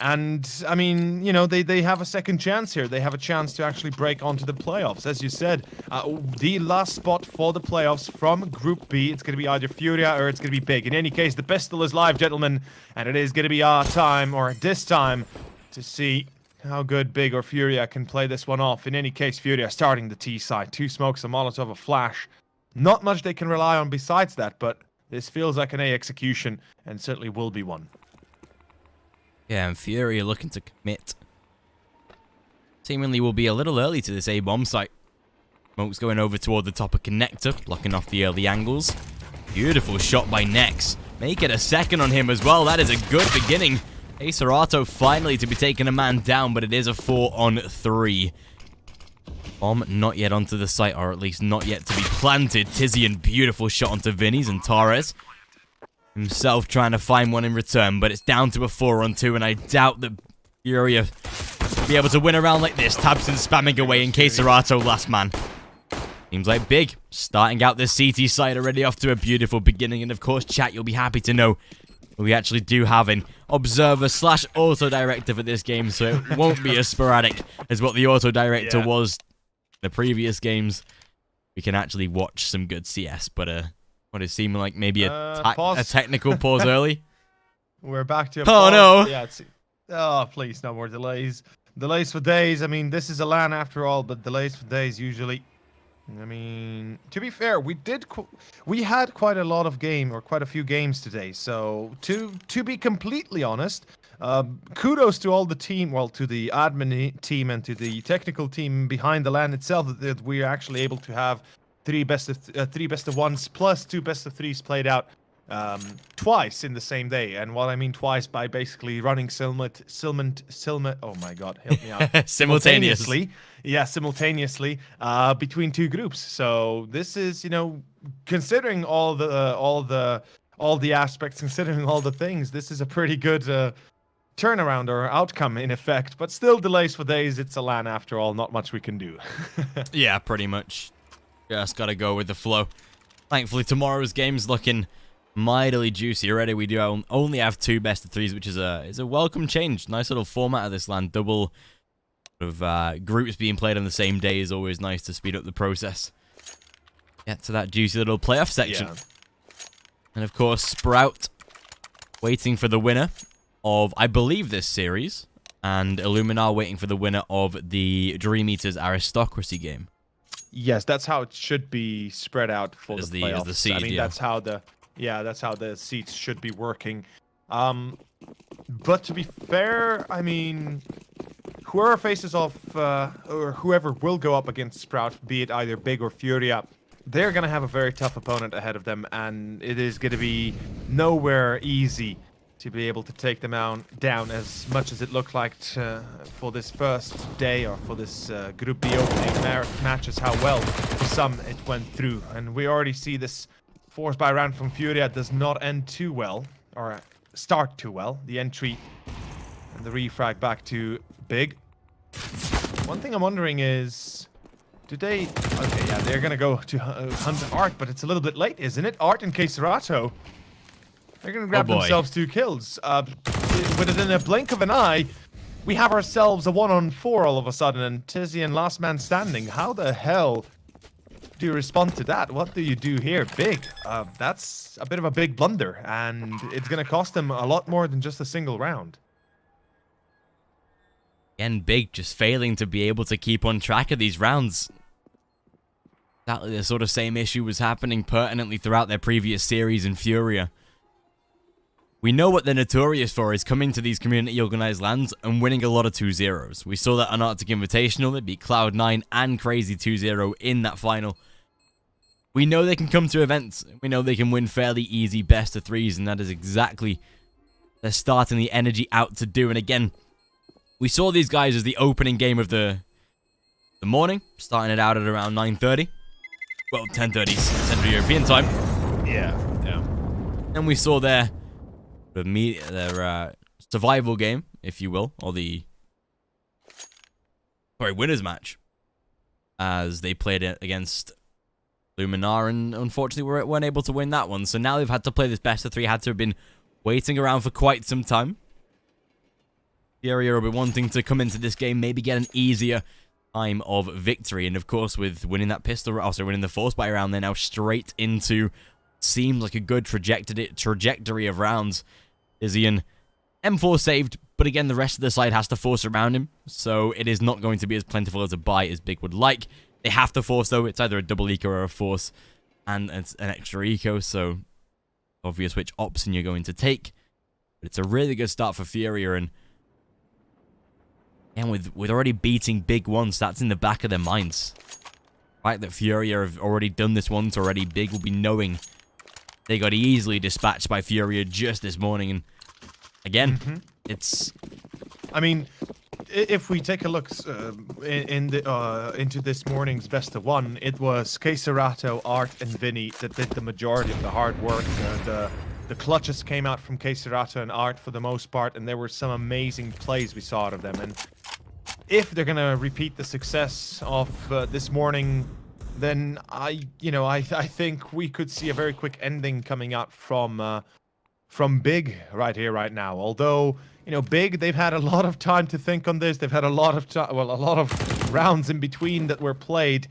And, I mean, you know, they have a second chance here. They have a chance to actually break onto the playoffs. As you said, the last spot for the playoffs from Group B, it's going to be either FURIA or it's going to be Big. In any case, the pistol is live, gentlemen, and it is going to be our time, or this time, to see how good Big or FURIA can play this one off. In any case, FURIA starting the T side. 2 smokes, a Molotov, a flash. Not much they can rely on besides that, but this feels like an A execution, and certainly will be one. Yeah, and FURIA looking to commit. Seemingly will be a little early to this A-bomb site. Smoke's going over toward the top of connector, blocking off the early angles. Beautiful shot by Nex. Make it a second on him as well. That is a good beginning. Acerato finally to be taking a man down, but it is a 4-on-3. Bomb not yet onto the site, or at least not yet to be planted. Tizian, beautiful shot onto Vinny's, and XANTARES himself trying to find one in return, but it's down to a 4-on-2, and I doubt that FURIA will be able to win a round like this. Tabson spamming away in Acerato last man. Seems like Big starting out this CT side already off to a beautiful beginning, and of course, chat, you'll be happy to know we actually do have an observer slash auto director for this game, so it won't be as sporadic as what the auto director was in the previous games. We can actually watch some good CS, but what is seeming like maybe a technical pause early. We're back to a pause. No. Yeah, oh, please, no more delays. Delays for days. I mean, this is a LAN after all, but delays for days usually. I mean, to be fair, we had quite a lot of quite a few games today. So to be completely honest, kudos to all the team, well, to the admin team and to the technical team behind the LAN itself, that we're actually able to have 3 best of ones plus 2 best of 3s played out twice in the same day. And what I mean twice, by basically running oh my god, help me out. Simultaneously. Yeah, simultaneously between 2 groups. So this is, you know, considering all the aspects, considering all the things, this is a pretty good turnaround or outcome in effect. But still delays for days. It's a LAN after all. Not much we can do. Yeah, pretty much. Just gotta go with the flow. Thankfully, tomorrow's game's looking mightily juicy already. We do only have 2 best of 3s, which is a welcome change. Nice little format of this LAN. Double of groups being played on the same day is always nice to speed up the process. Get to that juicy little playoff section. Yeah. And of course, Sprout waiting for the winner of, I believe, this series, and Illuminar waiting for the winner of the Dream Eaters Aristocracy game. Yes, that's how it should be spread out for the playoffs. The seed, I mean, that's how the seats should be working. But to be fair, I mean, whoever faces off, or whoever will go up against Sprout, be it either Big or FURIA, they're going to have a very tough opponent ahead of them, and it is going to be nowhere easy to be able to take them down as much as it looked like for this first day, or for this Group B opening matches, how well for some it went through. And we already see this force by round from FURIA does not end too well, or start too well. The entry and the refrag back to Big. One thing I'm wondering is, do they... Okay, yeah, they're going to go to hunt Art, but it's a little bit late, isn't it? Art and Acerato, they're going to grab themselves 2 kills. Within a blink of an eye, we have ourselves a 1-on-4 all of a sudden, and Tizian last man standing. How the hell do you respond to that? What do you do here? Big. That's a bit of a big blunder, and it's going to cost them a lot more than just a single round. Again, Big just failing to be able to keep on track of these rounds. Exactly the sort of same issue was happening pertinently throughout their previous series in FURIA. We know what they're notorious for is coming to these community organized lands and winning a lot of 2-0s. We saw that on Arctic Invitational. They beat Cloud9 and Crazy 2-0 in that final. We know they can come to events. We know they can win fairly easy best of 3s, and that is exactly they're starting the energy out to do. And again, we saw these guys as the opening game of the morning, starting it out at around 9:30. Well, 10:30 Central European time. Yeah. And we saw their survival game, if you will, or winners match, as they played it against Luminar, and unfortunately weren't able to win that one. So now they've had to play this best of 3, had to have been waiting around for quite some time. FURIA will be wanting to come into this game, maybe get an easier time of victory. And of course, with winning that pistol, also winning the force buy round, they're now straight into seems like a good trajectory of rounds. Izzian, M4 saved, but again, the rest of the side has to force around him, so it is not going to be as plentiful as a buy as Big would like. They have to force, though. It's either a double eco or a force and it's an extra eco, so obvious which option you're going to take. But it's a really good start for FURIA, and with already beating Big once, that's in the back of their minds. The fact that FURIA have already done this once already, Big will be knowing they got easily dispatched by FURIA just this morning, and again, it's... I mean, if we take a look into this morning's best of one, it was Csgo, Art, and Vinny that did the majority of the hard work. The clutches came out from Csgo and Art for the most part, and there were some amazing plays we saw out of them. And if they're gonna repeat the success of this morning, then I think we could see a very quick ending coming out from Big right here, right now. Although, Big, they've had a lot of time to think on this. They've had a lot of a lot of rounds in between that were played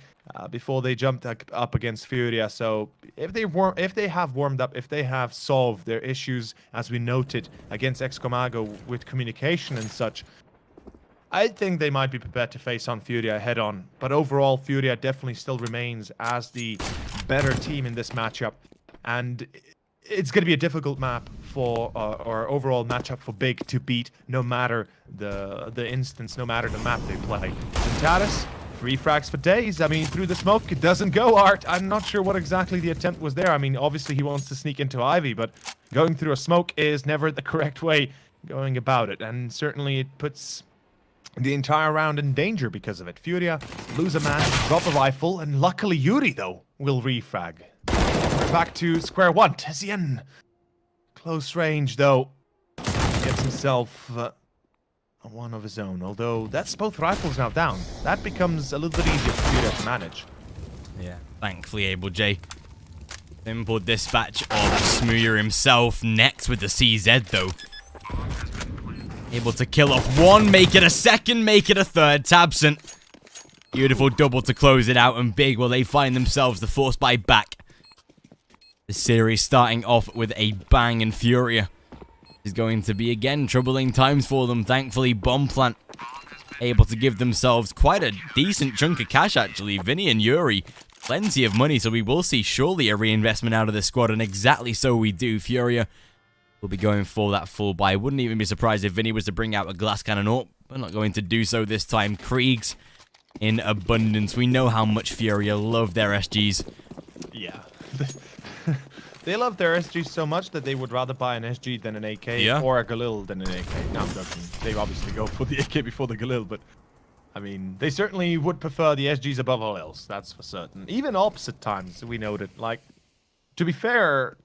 before they jumped up against FURIA. So if they have warmed up, if they have solved their issues, as we noted against Xcomago with communication and such, I think they might be prepared to face on FURIA head on. But overall, FURIA definitely still remains as the better team in this matchup, and it's going to be a difficult map for, or overall matchup for Big to beat, no matter the instance, no matter the map they play. XANTARES, 3 frags for days. I mean, through the smoke, it doesn't go, Art. I'm not sure what exactly the attempt was there. I mean, obviously he wants to sneak into Ivy, but going through a smoke is never the correct way going about it. And certainly it puts the entire round in danger because of it. FURIA lose a man, drop a rifle, and luckily Yuri, though, will refrag. We're back to square one. Tizian, close range, though, gets himself one of his own. Although that's both rifles now down. That becomes a little bit easier for FURIA to manage. Yeah, thankfully able, Jay. Simple dispatch of Smooya himself. Next with the CZ, though. Able to kill off one, make it a second, make it a third. Tabsent. Beautiful double to close it out, and Big, will they find themselves the force buy back. The series starting off with a bang, and FURIA is going to be, again, troubling times for them. Thankfully, Bomb Plant able to give themselves quite a decent chunk of cash, actually. Vinny and Yuri, plenty of money, so we will see surely a reinvestment out of this squad, and exactly so we do. FURIA will be going for that full buy. Wouldn't even be surprised if Vinny was to bring out a glass cannon. Oh, but not going to do so this time. Kriegs in abundance. We know how much FURIA love their SGs. Yeah. They love their SGs so much that they would rather buy an SG than an AK, or a Galil than an AK. No, I'm joking. They obviously go for the AK before the Galil, but I mean, they certainly would prefer the SGs above all else. That's for certain. Even opposite times, we noted. Like, to be fair,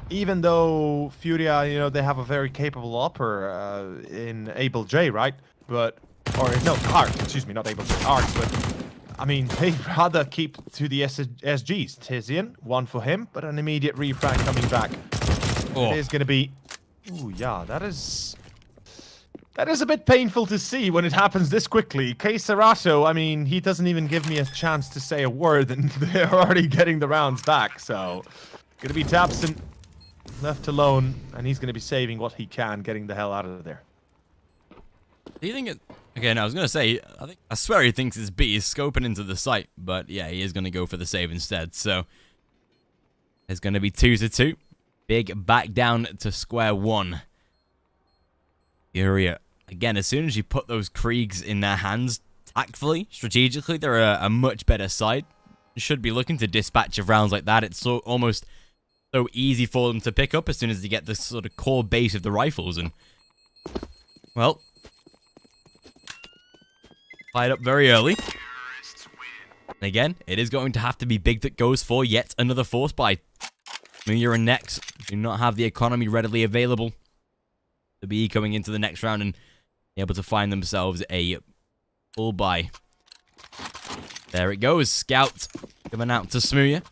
even though FURIA, they have a very capable upper in Able J, right? But, or no, Art, excuse me, not Able J, Art, but I mean, they'd rather keep to the SGs. Tizian, one for him, but an immediate refrag coming back. Oh. It is going to be... Ooh, yeah, that is a bit painful to see when it happens this quickly. Csgo, I mean, he doesn't even give me a chance to say a word, and they're already getting the rounds back, so... Going to be Tabsent left alone, and he's going to be saving what he can, getting the hell out of there. Do you think it... Okay, no, I was going to say, I swear he thinks it's B. He's scoping into the site, but yeah, he is going to go for the save instead, so... It's going to be 2-2. Big back down to square one. FURIA. Again, as soon as you put those Kriegs in their hands, tactfully, strategically, they're a much better side. You should be looking to dispatch of rounds like that. It's almost so easy for them to pick up as soon as they get the sort of core base of the rifles, and... Well... Tied up very early. And again, it is going to have to be Big that goes for yet another force buy. Smooya and Nex do not have the economy readily available to be going into the next round and be able to find themselves a full buy. There it goes. Scout coming out to Smooya.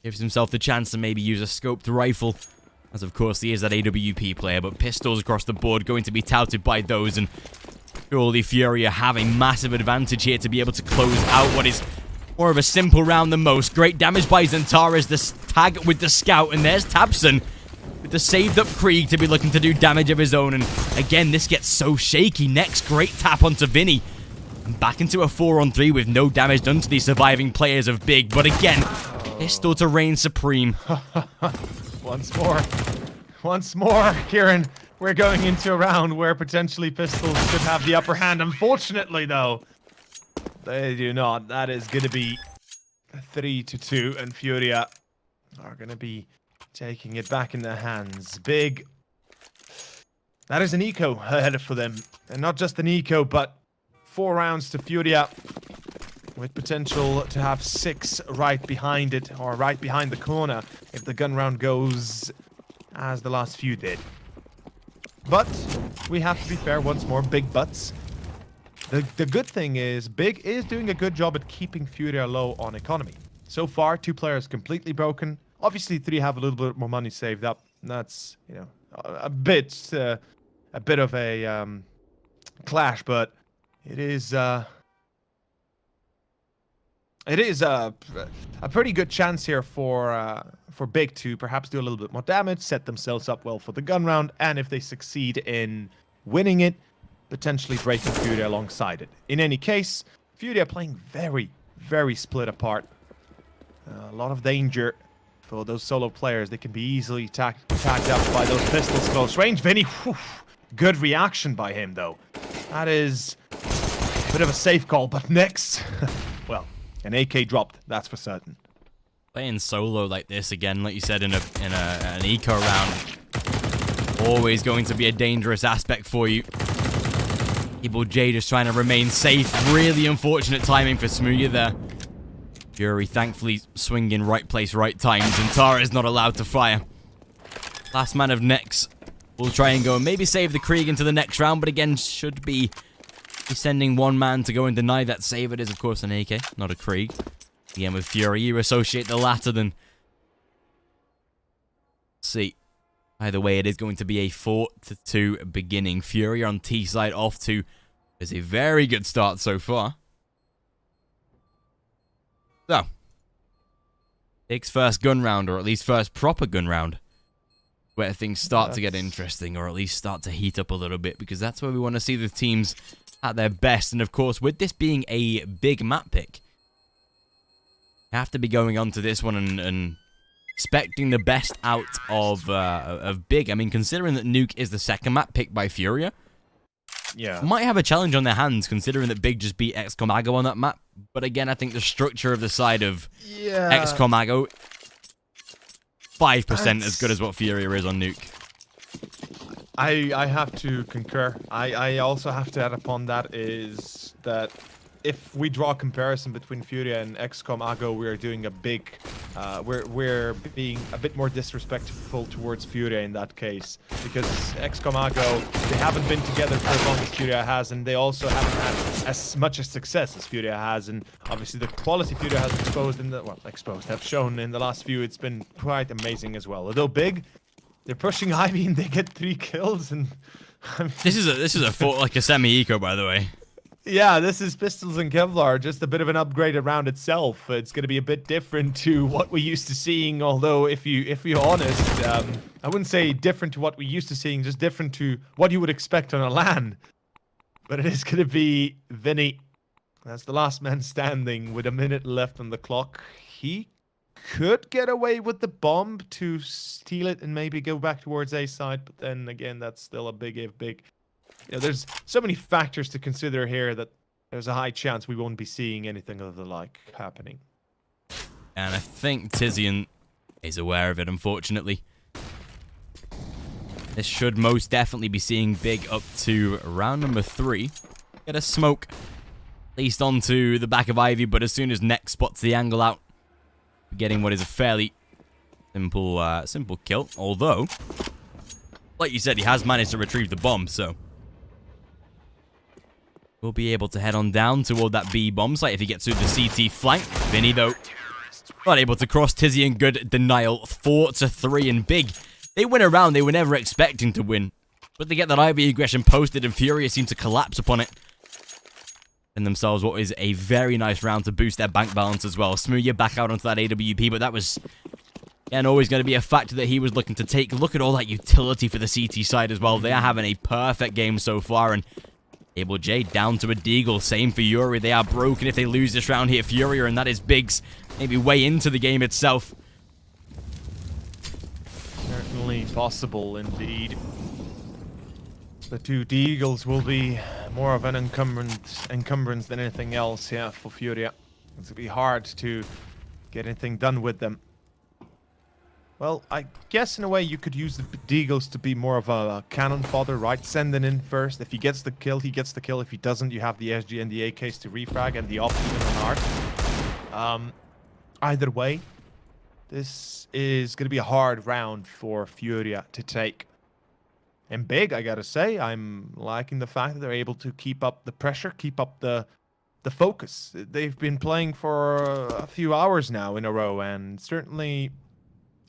Gives himself the chance to maybe use a scoped rifle As of course he is that AWP player, but pistols across the board going to be touted by those, and surely FURIA have a massive advantage here to be able to close out what is more of a simple round than most. Great damage by XANTARES, the tag with the scout, and there's tabseN with the saved up Krieg to be looking to do damage of his own, and again this gets so shaky. Next great tap onto Vinny, and back into a 4-on-3 with no damage done to the surviving players of Big, but again, pistol to reign supreme. Once more, Kieran. We're going into a round where potentially pistols could have the upper hand. Unfortunately, though, they do not. That is going to be 3-2, and FURIA are going to be taking it back in their hands. Big. That is an eco ahead for them. And not just an eco, but 4 rounds to FURIA, with potential to have 6 right behind it, or right behind the corner, if the gun round goes as the last few did. But we have to be fair once more, big butts. The good thing is, Big is doing a good job at keeping FURIA low on economy. So far, 2 players completely broken. Obviously, 3 have a little bit more money saved up. That's, you know, a bit of a clash, but it is a pretty good chance here for Big to perhaps do a little bit more damage, set themselves up well for the gun round, and if they succeed in winning it, potentially breaking FURIA alongside it. In any case, FURIA playing very, very split apart. A lot of danger for those solo players. They can be easily tagged up by those pistols close range. Vinny, whew, good reaction by him though. That is a bit of a safe call, but next, well, an AK dropped, that's for certain. Playing solo like this again, like you said, in an eco round, always going to be a dangerous aspect for you. eBuYPOWER just trying to remain safe. Really unfortunate timing for Smooya there. Fury thankfully swinging right place, right time. XANTARES not allowed to fire. Last man of Nex will try and go and maybe save the Krieg into the next round, but again should be sending one man to go and deny that save. It is of course an AK, not a Krieg. Again with Fury, you associate the latter then. Let's see. Either way, it is going to be a 4-2 beginning. Fury on T side off to is a very good start so far. So, Big's first gun round, or at least first proper gun round, where things start to get interesting, or at least start to heat up a little bit, because that's where we want to see the teams at their best. And of course, with this being a big map pick, you have to be going on to this one and expecting the best out of Big. I mean, considering that Nuke is the second map picked by FURIA, yeah, might have a challenge on their hands, considering that Big just beat XCOM-AGO on that map. But again, I think the structure of the side of XCOM-AGO, 5% as good as what FURIA is on Nuke. I have to concur. I also have to add upon that is that if we draw a comparison between FURIA and XCOM-AGO, we are doing a big, we're being a bit more disrespectful towards FURIA in that case, because XCOM-AGO, they haven't been together for as long as FURIA has, and they also haven't had as much success as FURIA has, and obviously the quality FURIA has have shown in the last few, it's been quite amazing as well. Although Big, they're pushing Ivy and they get 3 kills, and I mean, this is a semi-eco, by the way. Yeah, this is Pistols and Kevlar, just a bit of an upgrade around itself. It's going to be a bit different to what we're used to seeing, although if you're honest, I wouldn't say different to what we're used to seeing, just different to what you would expect on a LAN. But it is going to be Vinny. That's the last man standing with a minute left on the clock. He could get away with the bomb to steal it and maybe go back towards A side, but then again, that's still a big if big. You know, there's so many factors to consider here that there's a high chance we won't be seeing anything of the like happening. And I think Tizian is aware of it, unfortunately. This should most definitely be seeing Big up to round number 3. Get a smoke, at least onto the back of Ivy, but as soon as Nex spots the angle out, getting what is a fairly simple kill. Although, like you said, he has managed to retrieve the bomb, so we'll be able to head on down toward that B bomb site if he gets through the CT flank. Vinny, though, not able to cross. Tizian, good denial. 4-3, and Big They win a round they were never expecting to win. But they get that IV aggression posted and FURIA seem to collapse upon it. And themselves what is a very nice round to boost their bank balance as well. Smooya back out onto that AWP, but that was, again, always going to be a factor that he was looking to take. Look at all that utility for the CT side as well. They are having a perfect game so far, and AbleJ down to a deagle. Same for Yuri. They are broken if they lose this round here. FURIA, and that is Biggs maybe way into the game itself. Certainly possible, indeed. The two deagles will be more of an encumbrance than anything else here for FURIA. It's going to be hard to get anything done with them. Well, I guess in a way you could use the deagles to be more of a cannon fodder, right? Send it in first. If he gets the kill, he gets the kill. If he doesn't, you have the SG and the AKs to refrag and the op even on art. Either way, this is going to be a hard round for FURIA to take. And Big, I gotta say, I'm liking the fact that they're able to keep up the pressure, keep up the focus. They've been playing for a few hours now in a row, and certainly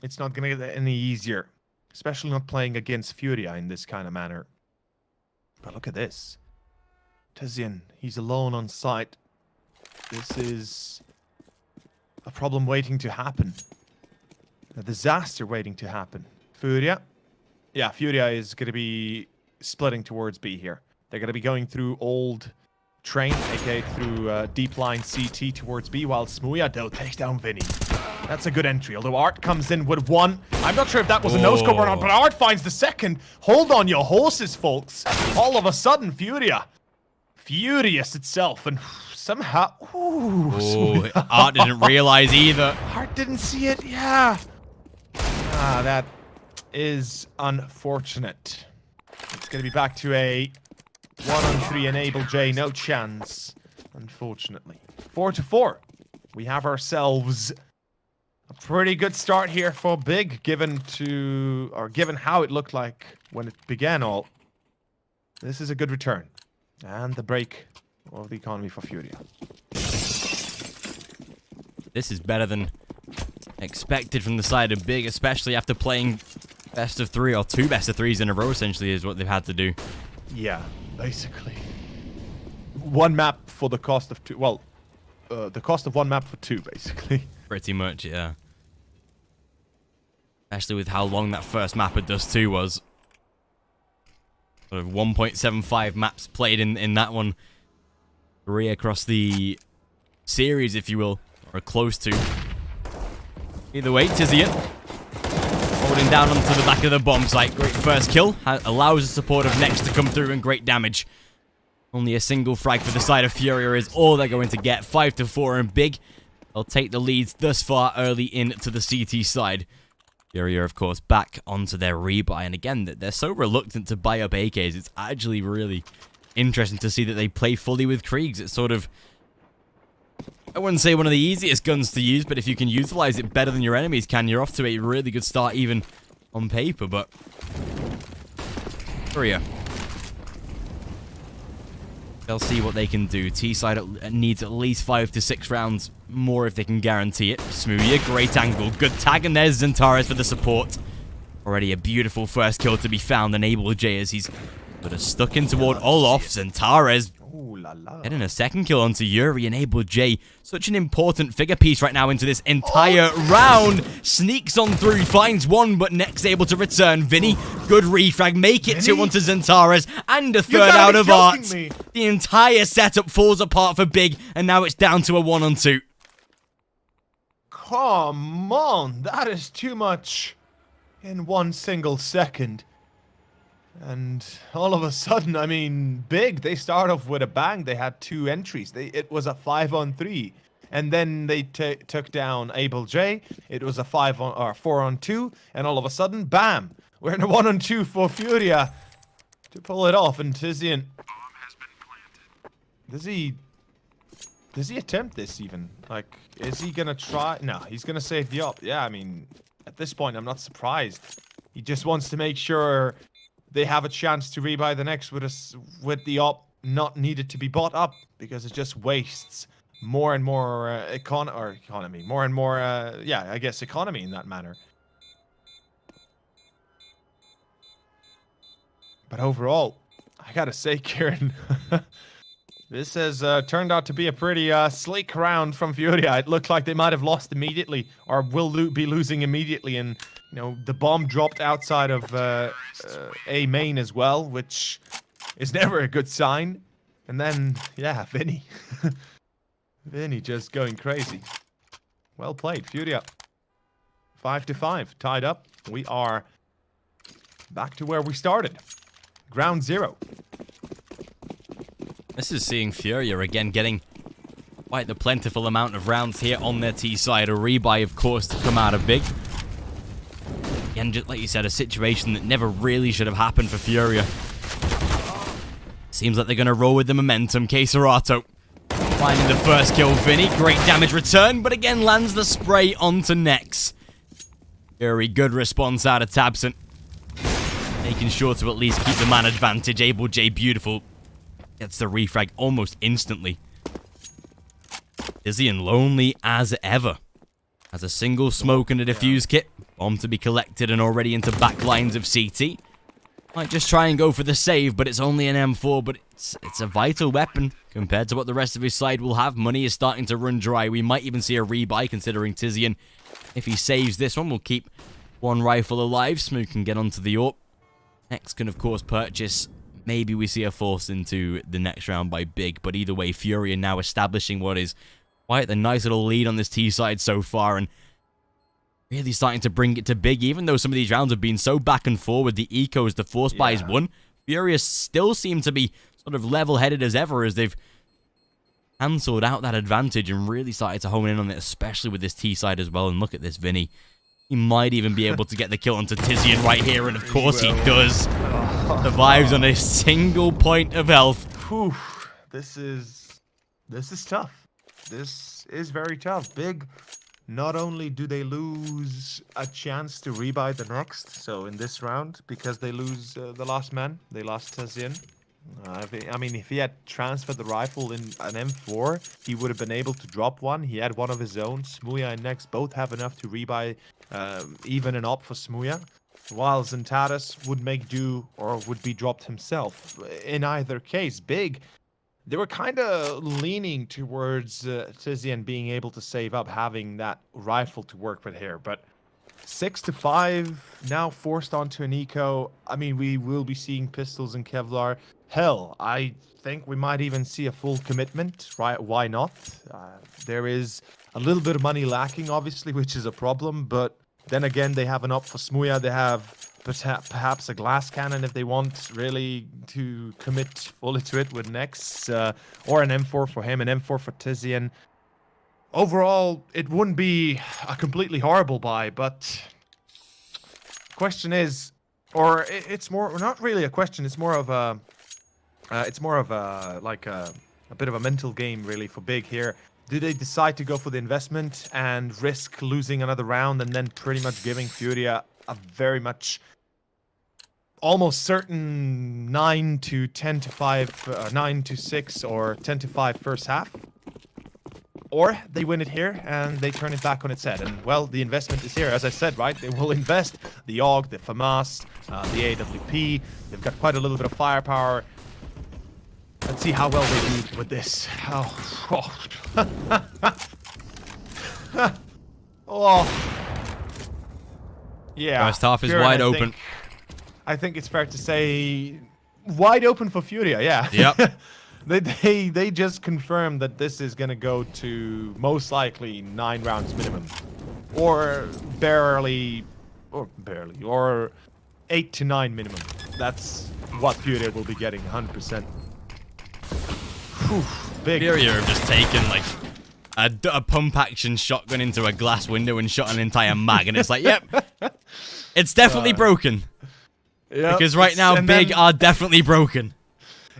it's not going to get any easier, especially not playing against FURIA in this kind of manner. But look at this. Tizian, he's alone on site. This is a problem waiting to happen. A disaster waiting to happen. FURIA. Yeah, FURIA is going to be splitting towards B here. They're going to be going through old train, aka through deep line CT towards B, while Smooya, though, takes down Vinny. That's a good entry, although Art comes in with one. I'm not sure if that was a no-scope or not, but Art finds the second. Hold on your horses, folks. All of a sudden, FURIA. Furious itself, and somehow... Ooh, Art didn't realize either. Art didn't see it, yeah. Ah, that is unfortunate. It's going to be back to a 1-on-3 and AbleJ, no chance, unfortunately. 4-4. We have ourselves a pretty good start here for Big, given how it looked like when it began all. This is a good return. And the break of the economy for FURIA. This is better than expected from the side of Big, especially after playing best of three, or two best of threes in a row, essentially, is what they've had to do. Yeah, basically. One map for the cost of two. Well, the cost of one map for two, basically. Pretty much, yeah. Especially with how long that first map of Dust2 was. Sort of 1.75 maps played in that one. 3 across the series, if you will, or close to. Either way, Tizian holding down onto the back of the bomb site. Great first kill. Allows the support of Next to come through, and great damage. Only a single frag for the side of FURIA is all they're going to get. 5-4, and Big, they'll take the leads thus far early into the CT side. FURIA, of course, back onto their rebuy. And again, they're so reluctant to buy up AKs. It's actually really interesting to see that they play fully with Kriegs. It's sort of, I wouldn't say one of the easiest guns to use, but if you can utilize it better than your enemies can, you're off to a really good start even on paper. But FURIA, they'll see what they can do. T-side needs at least 5 to 6 rounds more if they can guarantee it. Smooya, great angle. Good tag, and there's XANTARES for the support. Already a beautiful first kill to be found, and AbleJ as he's sort of stuck in toward Olof. XANTARES getting a second kill onto Yuri, and AbleJ. Such an important figure piece right now into this entire round. Sneaks on through, finds one, but Next able to return. Vinny, good refrag, make it 2 onto XANTARES, and a third out of Art. The entire setup falls apart for Big, and now it's down to a 1-on-2. Come on, that is too much in one single second. And all of a sudden, I mean, Big, they start off with a bang. They had 2 entries. It was a 5-on-3. And then they took down AbleJ. It was a 4-on-2. And all of a sudden, bam! We're in a 1-on-2 for FURIA to pull it off. And Tizian, does he attempt this even? Like, is he gonna try? No, he's gonna save the op. Yeah, I mean, at this point, I'm not surprised. He just wants to make sure they have a chance to rebuy the Next with the op not needed to be bought up, because it just wastes more and more economy, more and more, yeah, I guess economy in that manner. But overall, I gotta say, Kieran, this has turned out to be a pretty sleek round from FURIA. It looked like they might have lost immediately, or will be losing immediately. And, you know, the bomb dropped outside of A main as well, which is never a good sign. And then, yeah, Vinny. Vinny just going crazy. Well played, FURIA. 5-5, tied up. We are back to where we started. Ground zero. This is seeing FURIA again getting quite the plentiful amount of rounds here on their T side. A rebuy, of course, to come out of big. Again, just like you said, a situation that never really should have happened for FURIA. Seems like they're going to roll with the momentum. Csgo finding the first kill. Vinny, great damage return, but again lands the spray onto Nex. Very good response out of Tabson. Making sure to at least keep the man advantage. Able J, beautiful. Gets the refrag almost instantly. Tizian lonely as ever. Has a single smoke and a defuse kit. Bomb to be collected and already into back lines of CT. Might just try and go for the save, but it's only an M4, but it's a vital weapon compared to what the rest of his side will have. Money is starting to run dry. We might even see a rebuy considering Tizian, if he saves this one, will keep one rifle alive. Smoke can get onto the AWP. Next can, of course, purchase. Maybe we see a force into the next round by Big, but either way, FURIA now establishing what is quite the nice little lead on this T side so far, and really starting to bring it to Big, even though some of these rounds have been so back and forward. The ecos, the force buys won. FURIA still seem to be sort of level-headed as ever, as they've cancelled out that advantage and really started to hone in on it, especially with this T side as well. And look at this, Vinny. He might even be able to get the kill onto Tizian right here, and of course he does. Survives on a single point of health. Whew. This is tough. This is very tough. Big, not only do they lose a chance to rebuy the next, so in this round, because they lose the last man, they lost Tizian. I mean, if he had transferred the rifle in an M4, he would have been able to drop one. He had one of his own. Smooya and Nex both have enough to rebuy even an op for Smooya, while XANTARES would make do or would be dropped himself. In either case, Big, they were kind of leaning towards Tizian being able to save up having that rifle to work with here, but 6-5 now forced onto an eco. I mean, we will be seeing pistols and Kevlar. Hell, I think we might even see a full commitment, right? Why not? There is a little bit of money lacking, obviously, which is a problem, but then again, they have an op for Smooya. They have perhaps a glass cannon if they want really to commit fully to it with Nex, or an M4 for him, an M4 for Tizian. Overall, it wouldn't be a completely horrible buy, but the question is, or it's more, not really a question, it's more of a, like a bit of a mental game really for Big here. Do they decide to go for the investment and risk losing another round and then pretty much giving FURIA a very much almost certain 9-10-5, 9-6 or 10-5 first half? Or they win it here and they turn it back on its head. And, well, the investment is here. As I said, right, they will invest the AUG, the FAMAS, the AWP. They've got quite a little bit of firepower. Let's see how well they do with this. Oh. Oh. Yeah. First half is wide open. I think it's fair to say wide open for FURIA, yeah. Yep. They just confirmed that this is going to go to most likely 9 rounds minimum. Or barely, or 8 to 9 minimum. That's what FURIA will be getting, 100%. Whew, Big. FURIA have just taken like a pump action shotgun into a glass window and shot an entire mag, and it's like, yep, it's definitely broken. Yep, because right now, Big are definitely broken.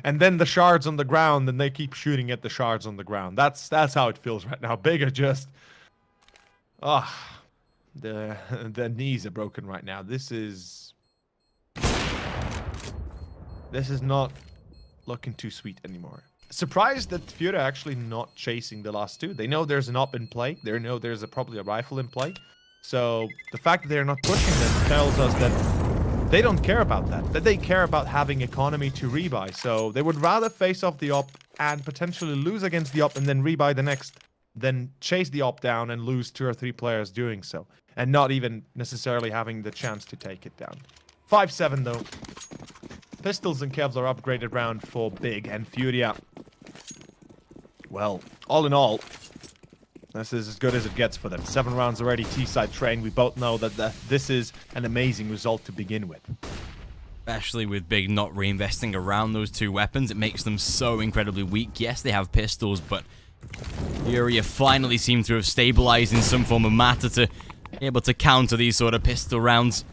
And then the shards on the ground, and they keep shooting at the shards on the ground. That's how it feels right now. Big are just, the knees are broken right now. This is not looking too sweet anymore. Surprised that FURIA actually not chasing the last two. They know there's an op in play. They know there's probably a rifle in play. So the fact that they're not pushing them tells us that They don't care about that. They care about having economy to rebuy. So they would rather face off the op and potentially lose against the op and then rebuy the next than chase the op down and lose 2 or 3 players doing so. And not even necessarily having the chance to take it down. 5-7 though. Pistols and Kevs are upgraded round for Big and FURIA. Well, all in all, this is as good as it gets for them. 7 rounds already T-side train. We both know that this is an amazing result to begin with. Especially with Big not reinvesting around those 2 weapons. It makes them so incredibly weak. Yes, they have pistols, but FURIA finally seem to have stabilized in some form of matter to be able to counter these sort of pistol rounds.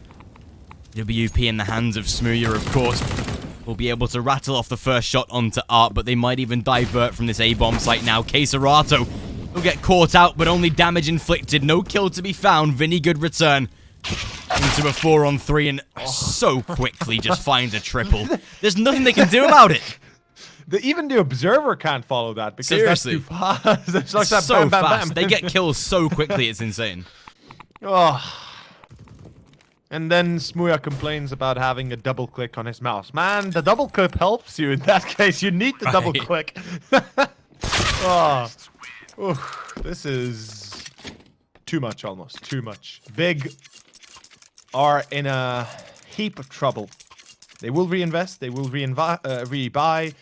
WP in the hands of Smooya, of course, will be able to rattle off the first shot onto Art, but they might even divert from this A-bomb site now. Cserato will get caught out, but only damage inflicted. No kill to be found. Vinny, good return into a 4-on-3 and so quickly just finds a triple. There's nothing they can do about it. Even the observer can't follow that because Seriously. that's too fast. It's like that so bam, bam, fast. bam. They get kills so quickly, it's insane. Oh. And then Smooya complains about having a double click on his mouse. Man, the double click helps you in that case. You need the double click. Oh. Oof. This is too much almost. Too much. Big are in a heap of trouble. They will reinvest. They will rebuy.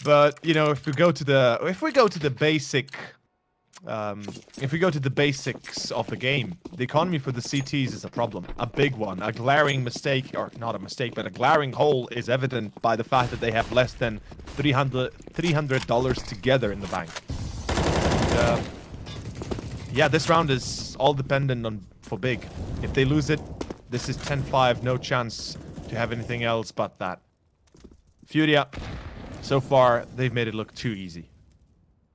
But you know, if we go to the basics of the game, the economy for the CTs is a problem, a big one, a glaring mistake, or not a mistake, but a glaring hole is evident by the fact that they have less than $300 together in the bank. And, yeah, this round is all dependent on for Big. If they lose it, this is 10-5, no chance to have anything else but that. FURIA, so far, they've made it look too easy.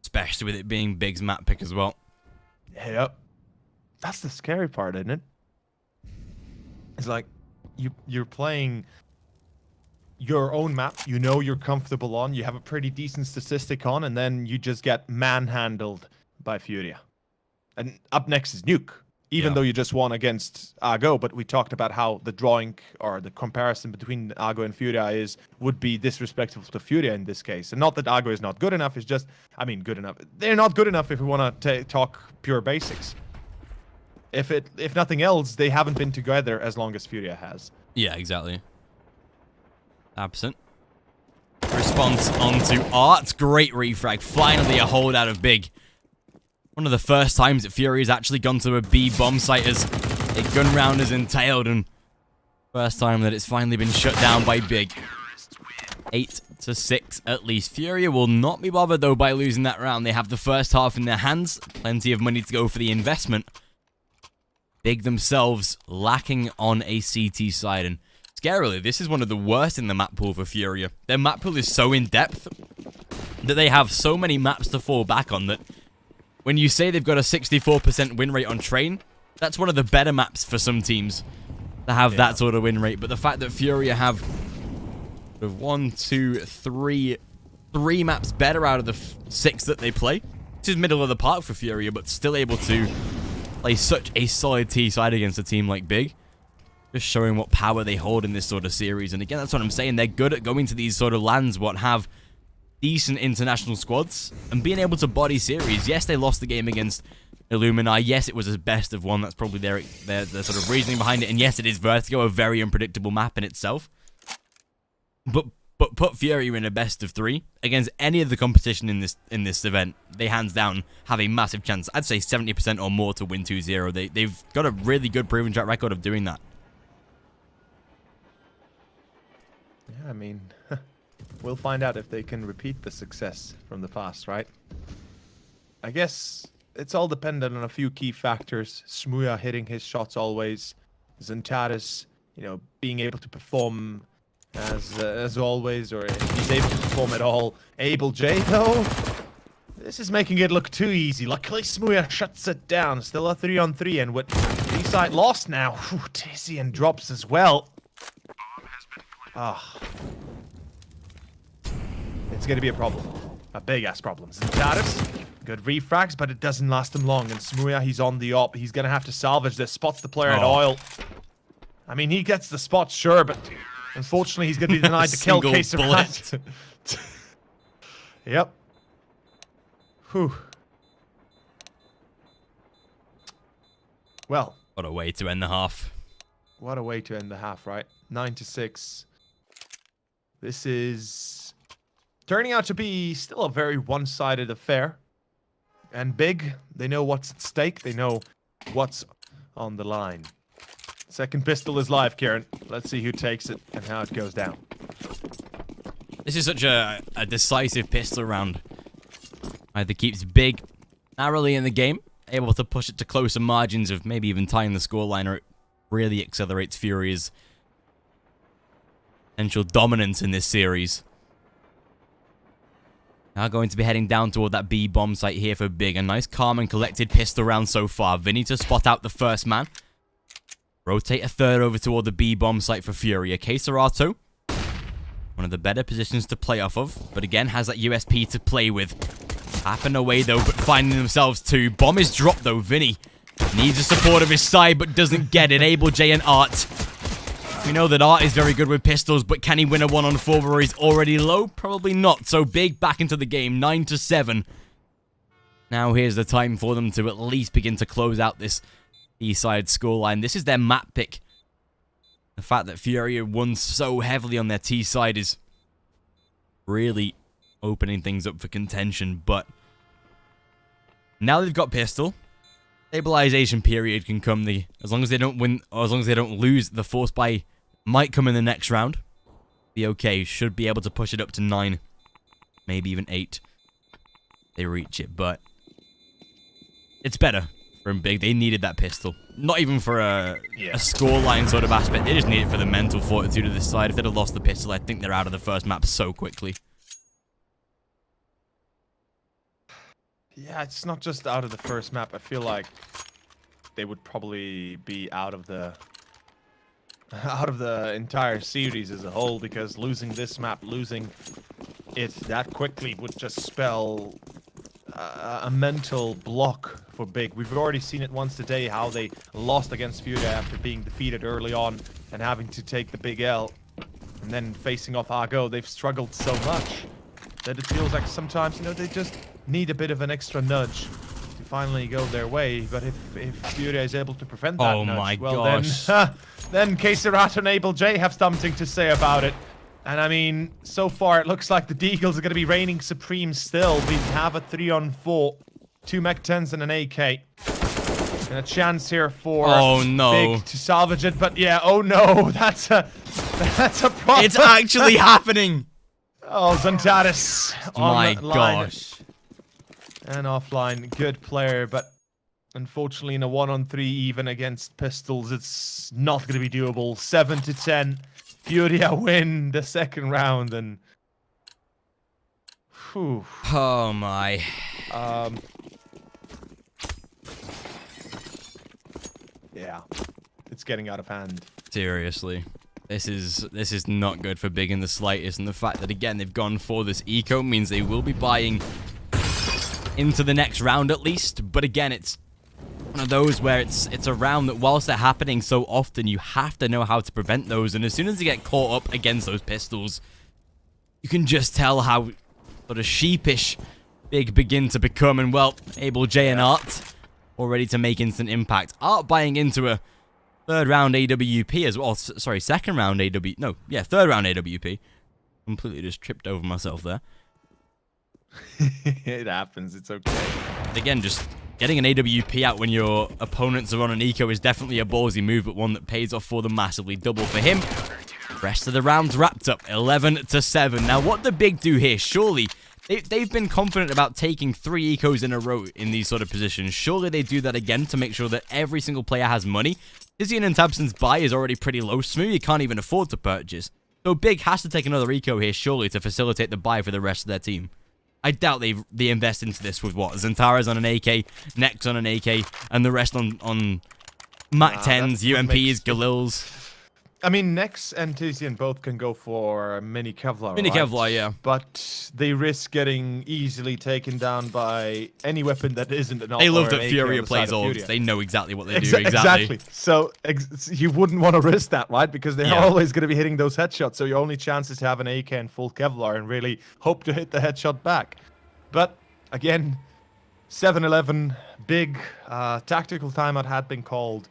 Especially with it being Big's map pick as well. Yep. That's the scary part, isn't it? It's like you're playing your own map, you know you're comfortable on, you have a pretty decent statistic on, and then you just get manhandled by FURIA. And up next is Nuke. Even though you just won against Csgo, but we talked about how the drawing or the comparison between Csgo and FURIA would be disrespectful to FURIA in this case. And not that Csgo is not good enough, it's just, I mean, good enough. They're not good enough if we want to talk pure basics. If nothing else, they haven't been together as long as FURIA has. Yeah, exactly. Absent. Response onto Art. Great refrag. Finally a hold out of Big. One of the first times that FURIA's actually gone to a B bomb site as a gun round is entailed, and first time that it's finally been shut down by Big. 8-6 at least. FURIA will not be bothered though by losing that round. They have the first half in their hands. Plenty of money to go for the investment. Big themselves lacking on a CT side, and scarily, this is one of the worst in the map pool for FURIA. Their map pool is so in depth that they have so many maps to fall back on that when you say they've got a 64% win rate on Train, that's one of the better maps for some teams to have that sort of win rate. But the fact that FURIA have 3 maps better out of the 6 that they play, which is middle of the park for FURIA, but still able to play such a solid T side against a team like Big. Just showing what power they hold in this sort of series. And again, that's what I'm saying. They're good at going to these sort of lands, what have decent international squads and being able to body series. Yes, they lost the game against Illumini. Yes, it was a best of one. That's probably their sort of reasoning behind it. And yes, it is Vertigo, a very unpredictable map in itself. But put FURIA in a best of 3 against any of the competition in this event. They hands down have a massive chance. I'd say 70% or more to win 2-0. They've got a really good proven track record of doing that. Yeah, I mean, we'll find out if they can repeat the success from the past, right? I guess it's all dependent on a few key factors. Smooya hitting his shots always. XANTARES, you know, being able to perform as always, or if he's able to perform at all. Abel J, though, this is making it look too easy. Luckily, Smooya shuts it down. Still a 3-on-3, and with B-side lost now, Tizian drops as well. Ah. It's going to be a problem. A big-ass problem. XANTARES, good refrags, but it doesn't last him long. And Smooya, he's on the op. He's going to have to salvage this. Spots the player at oil. I mean, he gets the spot, sure, but unfortunately, he's going to be denied the kill. Csgo. Yep. Whew. Well. What a way to end the half. What a way to end the half, right? 9-6. This is turning out to be still a very one-sided affair. And Big, they know what's at stake. They know what's on the line. Second pistol is live, Kieran. Let's see who takes it and how it goes down. This is such a decisive pistol round. Either keeps Big narrowly in the game, able to push it to closer margins of maybe even tying the scoreline, or it really accelerates Furia's potential dominance in this series. Now going to be heading down toward that B bomb site here for Big. A nice calm and collected pistol round so far. Vinny to spot out the first man. Rotate a third over toward the B bomb site for Furia. Csgo, one of the better positions to play off of, but again has that USP to play with. Tapping away though, but finding themselves two. Bomb is dropped though. Vinny needs the support of his side, but doesn't get it. AbleJ and Art. We know that Art is very good with pistols, but can he win a 1-on-4 where he's already low? Probably not. So Big back into the game, 9-7. Now here's the time for them to at least begin to close out this E-side scoreline. This is their map pick. The fact that Furia won so heavily on their T side is really opening things up for contention, but now they've got pistol. Stabilization period can come. As long as they don't win, or as long as they don't lose, the force buy might come in the next round. Be okay. Should be able to push it up to 9, maybe even 8. They reach it, but it's better from Big. They needed that pistol. Not even for a scoreline sort of aspect. They just need it for the mental fortitude of this side. If they'd have lost the pistol, I think they're out of the first map so quickly. Yeah, it's not just out of the first map. I feel like they would probably be out of the entire series as a whole, because losing this map, losing it that quickly would just spell a mental block for Big. We've already seen it once today, how they lost against Furia after being defeated early on and having to take the big L, and then facing off Csgo. They've struggled so much that it feels like sometimes, you know, they just need a bit of an extra nudge to finally go their way. But if Furia is able to prevent that nudge, well, then Csgo and AbleJ have something to say about it. And I mean, so far it looks like the Deagles are going to be reigning supreme still. We have a 3-on-4, 2 Mech-10s and an AK. And a chance here for Big to salvage it. But yeah, oh no, that's a problem. It's actually happening. Oh, XANTARES My on the line. gosh. And offline, good player, but unfortunately in a 1-on-3 even against pistols, it's not going to be doable. 7-10. Furia win the second round, and whew. Oh my. Yeah, it's getting out of hand. Seriously. This is not good for Big in the slightest, and the fact that again they've gone for this eco means they will be buying into the next round at least. But again, it's one of those where it's a round that whilst they're happening so often, you have to know how to prevent those. And as soon as they get caught up against those pistols, you can just tell how sort of sheepish Big begin to become. And well, AbleJ and Art all ready to make instant impact. Art buying into a third round AWP as well. Sorry, second round AWP. No, yeah, third round AWP. Completely just tripped over myself there. It happens. It's okay. Again, just getting an AWP out when your opponents are on an eco is definitely a ballsy move, but one that pays off for them massively. Double for him. Rest of the rounds wrapped up. 11-7. Now, what the Big do here? Surely they've been confident about taking 3 ecos in a row in these sort of positions. Surely they do that again to make sure that every single player has money. Tizian and Tabson's buy is already pretty low. Smoothie can't even afford to purchase. So Big has to take another eco here, surely, to facilitate the buy for the rest of their team. I doubt they invest into this with what? XANTARES on an AK, Nex on an AK, and the rest on Mac 10s, UMPs, Galils. I mean, Nex and Tizian both can go for mini Kevlar. Mini right? Kevlar, yeah. But they risk getting easily taken down by any weapon that isn't an. They love or that an AK FURIA on the plays side of all. FURIA. They know exactly what they do. Exactly. So you wouldn't want to risk that, right? Because they're always going to be hitting those headshots. So your only chance is to have an AK and full Kevlar and really hope to hit the headshot back. But again, 7-11, big tactical timeout had been called.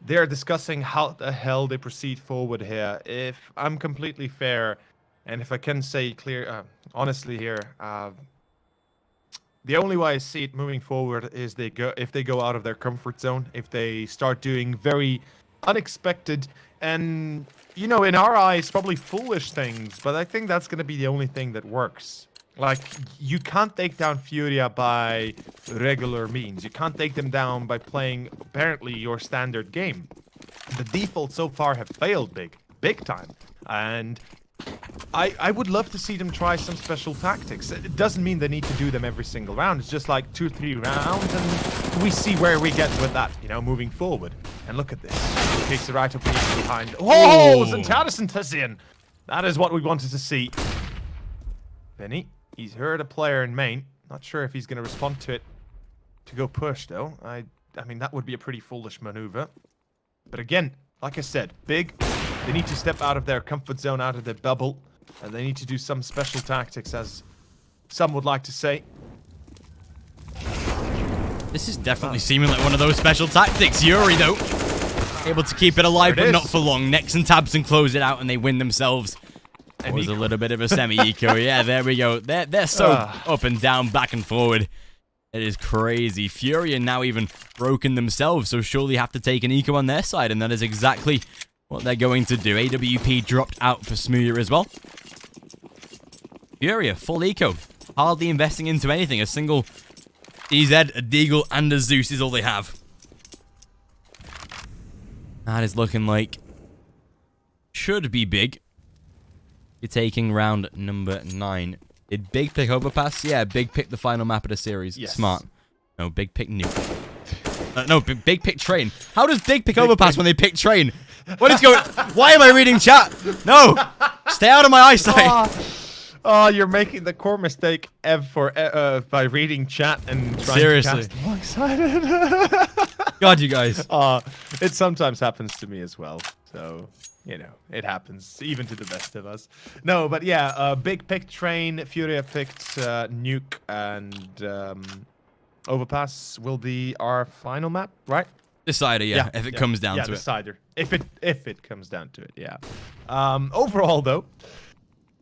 They're discussing how the hell they proceed forward here. If I'm completely fair, and if I can say honestly here, the only way I see it moving forward is if they go out of their comfort zone, if they start doing very unexpected and, you know, in our eyes, probably foolish things, but I think that's going to be the only thing that works. Like, you can't take down FURIA by regular means. You can't take them down by playing, apparently, your standard game. The defaults so far have failed big time. And I would love to see them try some special tactics. It doesn't mean they need to do them every single round. It's just like 2-3 rounds, and we see where we get with that, you know, moving forward. And look at this. Takes the right up behind. Oh, XANTARES and Tizian. That is what we wanted to see. Benny. He's heard a player in main. Not sure if he's going to respond to it to go push, though. I mean, that would be a pretty foolish maneuver. But again, like I said, big. They need to step out of their comfort zone, out of their bubble. And they need to do some special tactics, as some would like to say. This is definitely seeming like one of those special tactics. Yuri, though, able to keep it alive, but not for long. Nex and Tabson close it out, and they win themselves. It was a little bit of a semi-eco. Yeah, there we go. They're so up and down, back and forward. It is crazy. FURIA now even broken themselves, so surely have to take an eco on their side, and that is exactly what they're going to do. AWP dropped out for Smooya as well. FURIA, full eco. Hardly investing into anything. A single DZ, a Deagle, and a Zeus is all they have. That is looking like should be big. You're taking round number 9. Did Big pick Overpass? Yeah, Big picked the final map of the series. Yes. Smart. No, Big pick Nuke. No, Big pick Train. How does Big pick Overpass when they pick Train? What is going... Why am I reading chat? No! Stay out of my eyesight! Oh, you're making the core mistake by reading chat and trying to cast alongside. God, you guys. It sometimes happens to me as well. So, you know, it happens even to the best of us. No, but yeah, Big picked Train, FURIA picked Nuke, and Overpass will be our final map, right? Decider, yeah, if it comes down to it. Yeah, decider. If it comes down to it, yeah. Overall, though,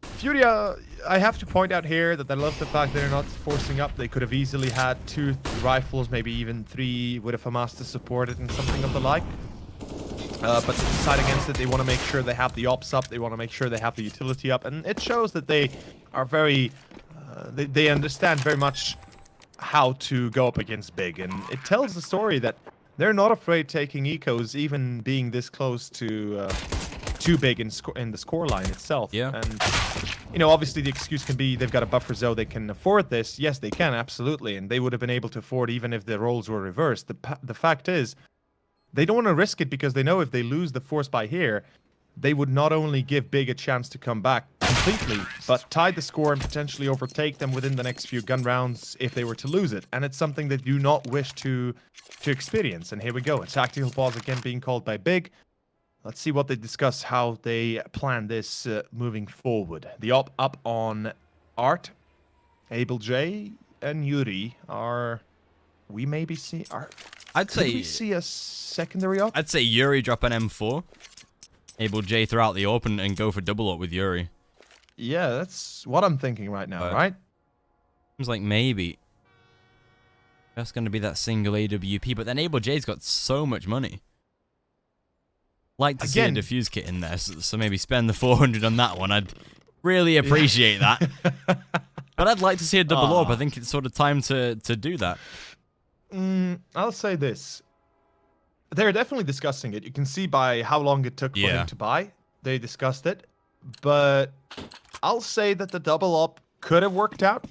FURIA, I have to point out here that I love the fact they're not forcing up. They could have easily had 2 rifles, maybe even 3 with a FAMAS to support it and something of the like. But to decide against it, they want to make sure they have the ops up. They want to make sure they have the utility up. And it shows that they are very... they understand very much how to go up against Big. And it tells the story that they're not afraid taking ecos, even being this close to... too big in the scoreline itself. Yeah. And, you know, obviously the excuse can be they've got a buffer zone, they can afford this. Yes, they can, absolutely. And they would have been able to afford even if the roles were reversed. The fact is, they don't want to risk it because they know if they lose the force by here, they would not only give Big a chance to come back completely, but tie the score and potentially overtake them within the next few gun rounds if they were to lose it. And it's something that you do not wish to experience. And here we go. A tactical pause again being called by Big. Let's see what they discuss, how they plan this moving forward. The up on Art, Abel J, and Yuri are... We maybe see... I'd say... Could we see a secondary up? I'd say Yuri drop an M4. Abel J throw out the open and go for double up with Yuri. Yeah, that's what I'm thinking right now, right? Seems like maybe. That's going to be that single AWP, but then Abel J's got so much money. Like to see a defuse kit in there, so maybe spend the 400 on that one. I'd really appreciate that. But I'd like to see a double up. I think it's sort of time to do that. I'll say this. They're definitely discussing it. You can see by how long it took for him to buy. They discussed it. But I'll say that the double up could have worked out.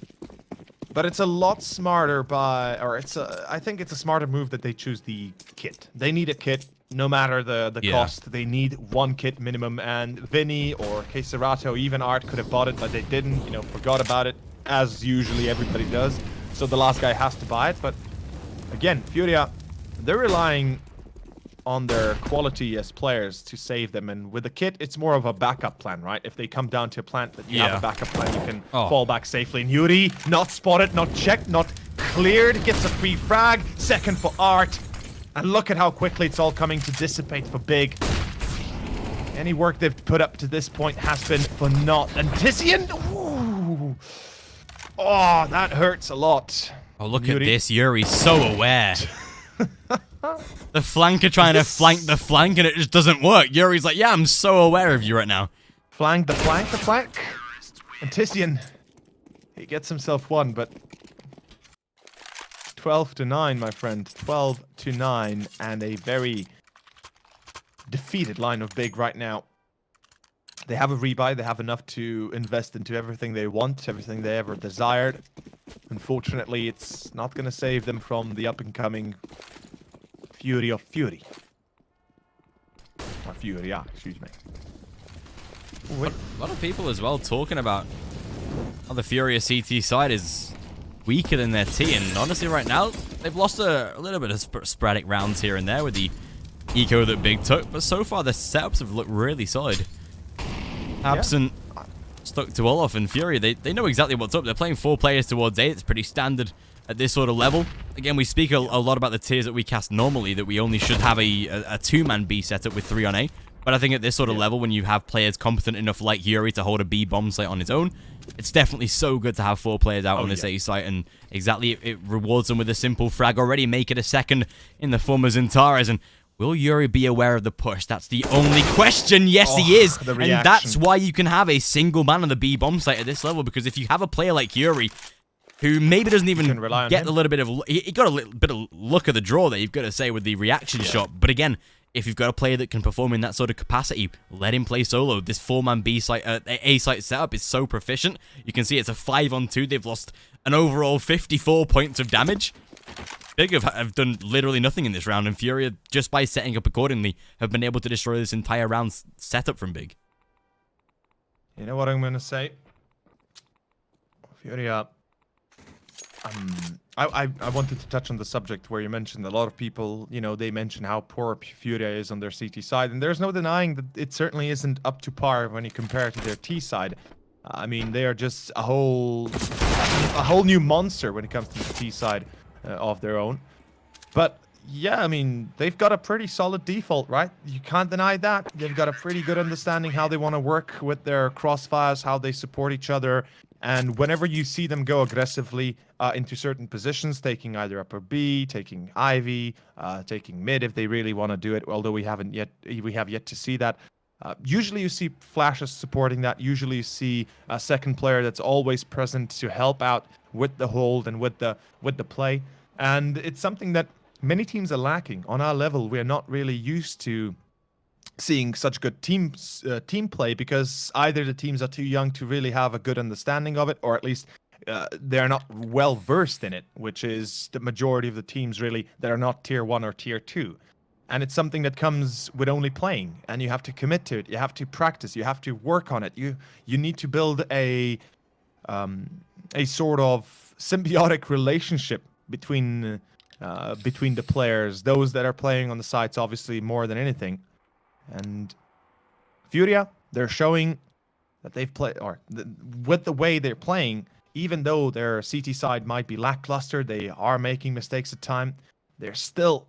But it's a lot smarter I think it's a smarter move that they choose the kit. They need a kit. No matter the Yeah. cost, they need 1 kit minimum. And Vinny or Queserato, even Art could have bought it, but they didn't. You know, forgot about it, as usually everybody does. So the last guy has to buy it. But again, FURIA, they're relying on their quality as players to save them. And with the kit, it's more of a backup plan, right? If they come down to a plant that you have a backup plan, you can fall back safely. And Yuri, not spotted, not checked, not cleared, gets a free frag. Second for Art. And look at how quickly it's all coming to dissipate for Big. Any work they've put up to this point has been for naught. And Tizian, ooh. Oh, that hurts a lot. Oh, look at this. Yuri's so aware. The flanker trying to flank the flank and it just doesn't work. Yuri's like, yeah, I'm so aware of you right now. Flank the flank the flank. And Tizian, he gets himself one, but 12-9, my friend. 12-9, and a very defeated line of Big right now. They have a rebuy. They have enough to invest into everything they want, everything they ever desired. Unfortunately, it's not going to save them from the up-and-coming Fury of Fury. Or Furia, excuse me. A lot of people as well talking about how the Furia CT side is weaker than their T, and honestly right now they've lost a little bit of sporadic rounds here and there with the eco that Big took, but so far the setups have looked really solid. Absent stuck to Olaf and Furia, they know exactly what's up. They're playing 4 players towards 8. It's pretty standard at this sort of level. Again, we speak a lot about the tiers that we cast normally, that we only should have a 2-man B setup with 3 on A. But I think at this sort of level, when you have players competent enough like Yuri to hold a B bomb site on his own, it's definitely so good to have 4 players out on this A site, and exactly it rewards them with a simple frag already. Make it a second in the form of XANTARES, and will Yuri be aware of the push? That's the only question. Yes, he is, and that's why you can have a single man on the B bomb site at this level, because if you have a player like Yuri, who maybe doesn't even get a little bit of... He got a little bit of luck of the draw there, you've got to say, with the reaction shot, but again, if you've got a player that can perform in that sort of capacity, let him play solo. This 4-man B site, A site setup is so proficient. You can see it's a 5-on-2. They've lost an overall 54 points of damage. Big have done literally nothing in this round, and Furia, just by setting up accordingly, have been able to destroy this entire round setup from Big. You know what I'm going to say? Furia... I wanted to touch on the subject where you mentioned a lot of people, you know, they mention how poor Furia is on their CT side, and there's no denying that it certainly isn't up to par when you compare it to their T side. I mean, they are just a whole new monster when it comes to the T side of their own. But yeah, I mean, they've got a pretty solid default, right? You can't deny that. They've got a pretty good understanding how they want to work with their crossfires, how they support each other. And whenever you see them go aggressively into certain positions, taking either upper B, taking Ivy, taking mid if they really want to do it, although we have yet to see that. Usually you see flashes supporting that. Usually you see a second player that's always present to help out with the hold and with the play. And it's something that many teams are lacking. On our level, we're not really used to seeing such good team play, because either the teams are too young to really have a good understanding of it, or at least they're not well versed in it, which is the majority of the teams really that are not tier 1 or tier 2. And it's something that comes with only playing, and you have to commit to it. You have to practice. You have to work on it. You need to build a sort of symbiotic relationship between the players, those that are playing on the sites, obviously more than anything. And Furia, they're showing that they've played, or with the way they're playing, even though their CT side might be lackluster, they are making mistakes at times, they're still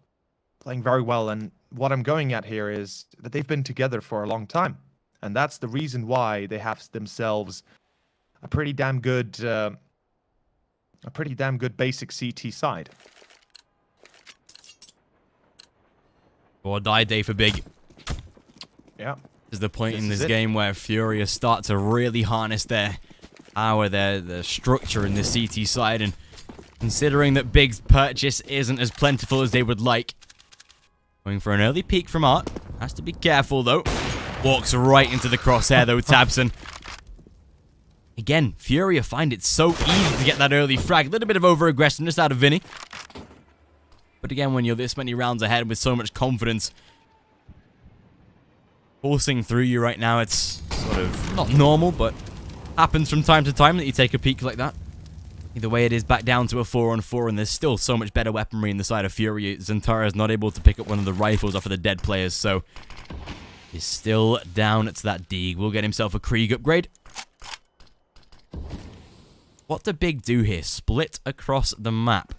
playing very well. And what I'm going at here is that they've been together for a long time, and that's the reason why they have themselves a pretty damn good basic CT side. Or die day for Big. Yeah. Is the point in this game where Furia start to really harness their power, their structure in the CT side, and considering that Big's purchase isn't as plentiful as they would like, going for an early peek from Art. Has to be careful though. Walks right into the crosshair though, Tabson. Again, Furia find it so easy to get that early frag. A little bit of over-aggressiveness out of Vinny. But again, when you're this many rounds ahead with so much confidence, forcing through you right now. It's sort of not normal, but happens from time to time that you take a peek like that. Either way, it is back down to a 4-on-4, and there's still so much better weaponry in the side of FURIA. XANTARES not able to pick up one of the rifles off of the dead players, so he's still down to that Deeg. Will get himself a Krieg upgrade. What do Big do here? Split across the map.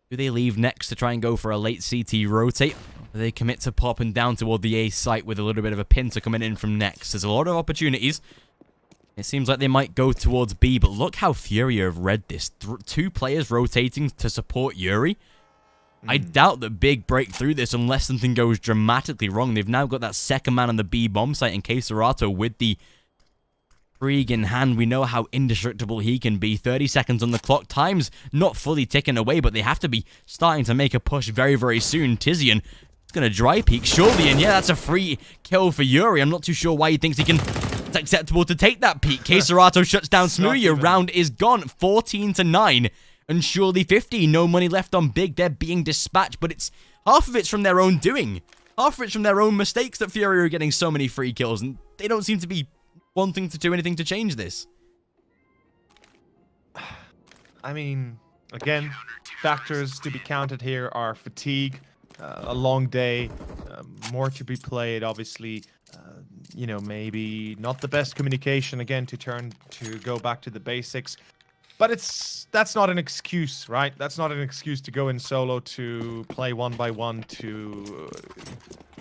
Do they leave next to try and go for a late CT rotate? Or do they commit to popping down toward the A site with a little bit of a pincer coming in from next? There's a lot of opportunities. It seems like they might go towards B, but look how FURIA have read this. 2 players rotating to support Yuri. I doubt that Big break through this unless something goes dramatically wrong. They've now got that second man on the B bomb site in Csgo with the Krieg in hand. We know how indestructible he can be. 30 seconds on the clock. Time's not fully ticking away, but they have to be starting to make a push very, very soon. Tizian is going to dry peek, surely, and yeah, that's a free kill for Yuri. I'm not too sure why he thinks he can... It's acceptable to take that peek. Csgo shuts down Smooya. Round is gone. 14-9. And surely 50. No money left on Big. They're being dispatched, but it's half of it's from their own doing. Half of it's from their own mistakes that FURIA are getting so many free kills, and they don't seem to be wanting to do anything to change this. I mean, again, factors to be counted here are fatigue, a long day, more to be played, obviously. You know, maybe not the best communication, again, to go back to the basics. But that's not an excuse, right? That's not an excuse to go in solo, to play 1-by-1, to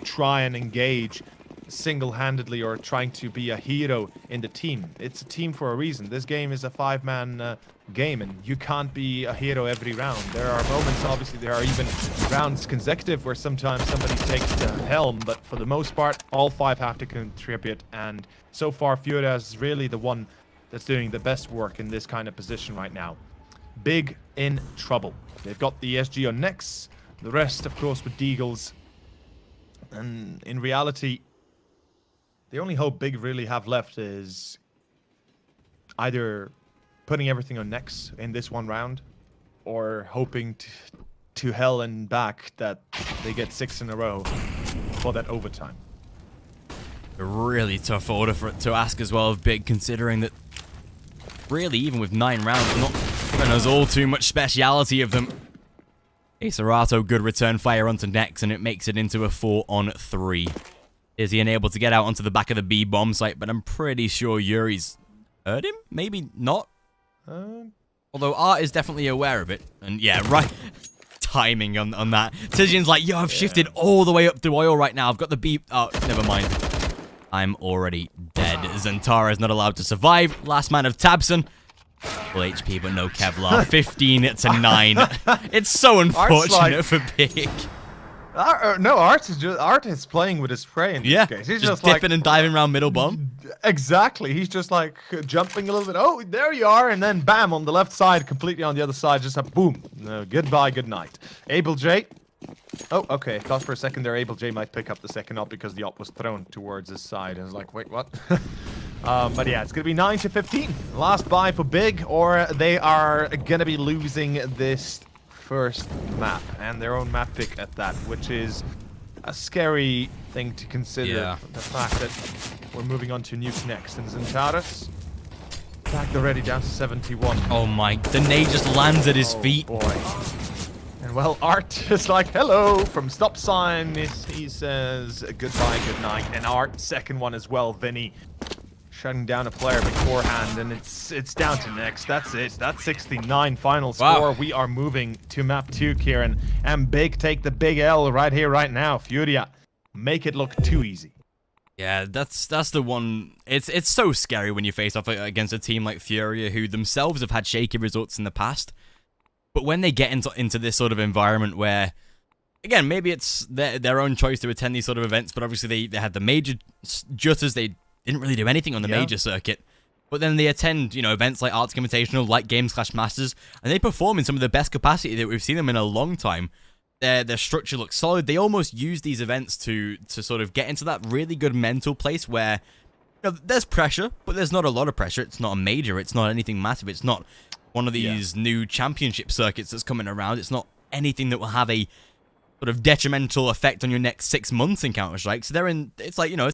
try and engage single-handedly or trying to be a hero in the team. It's a team for a reason. This game is a 5-man game, and you can't be a hero every round. There are moments, obviously, there are even rounds consecutive where sometimes somebody takes the helm, but for the most part, all 5 have to contribute, and so far, FURIA is really the one that's doing the best work in this kind of position right now. Big in trouble. They've got the ESG on next, the rest, of course, with Deagles, and in reality, the only hope Big really have left is either putting everything on Nex in this one round, or hoping to hell and back that they get 6 in a row for that overtime. A really tough order for it to ask as well of Big, considering that really, even with 9 rounds, not giving us all too much speciality of them. Csgo, good return fire onto Nex, and it makes it into a 4-on-3. Is he unable to get out onto the back of the B bomb site, but I'm pretty sure Yuri's heard him? Maybe not. Although Art is definitely aware of it. And yeah, right. Timing on that. Tizian's like, yo, I've shifted all the way up to oil right now. I've got the B... Oh, never mind. I'm already dead. XANTARES not allowed to survive. Last man of Tabson. Full HP, but no Kevlar. 15-9. It's so unfortunate for Big. No, Art is playing with his prey in this case. He's just dipping like, and diving around middle bomb. Exactly. He's just like jumping a little bit. Oh, there you are, and then bam on the left side, completely on the other side. Just a boom. Goodbye, good night. Able J. Oh, okay. Thought for a second there Able J might pick up the second op because the op was thrown towards his side. I was like, wait, what? But yeah, it's gonna be 9-15. Last buy for Big, or they are gonna be losing this first map, and their own map pick at that, which is a scary thing to consider. Yeah. The fact that we're moving on to Nuke next, and XANTARES back already down to 71. Oh my, the nade just lands at his feet. Boy. And well, Art is like, hello, from stop sign. He says goodbye, good night. And Art, second one as well, Vinny. Shutting down a player beforehand, and it's down to next. That's it. That's 69 final score. We are moving to map 2, Kieran. And Big take the big L right here, right now. FURIA, make it look too easy. Yeah, that's the one. It's so scary when you face off against a team like FURIA, who themselves have had shaky results in the past. But when they get into this sort of environment where, again, maybe it's their own choice to attend these sort of events, but obviously they had the major jutters. They didn't really do anything on the major circuit. But then they attend, you know, events like Arctic Invitational, like Games/Masters, and they perform in some of the best capacity that we've seen them in a long time. Their structure looks solid. They almost use these events to sort of get into that really good mental place where, you know, there's pressure, but there's not a lot of pressure. It's not a major. It's not anything massive. It's not one of these new championship circuits that's coming around. It's not anything that will have a sort of detrimental effect on your next 6 months in Counter-Strike. So they're in, it's like, you know,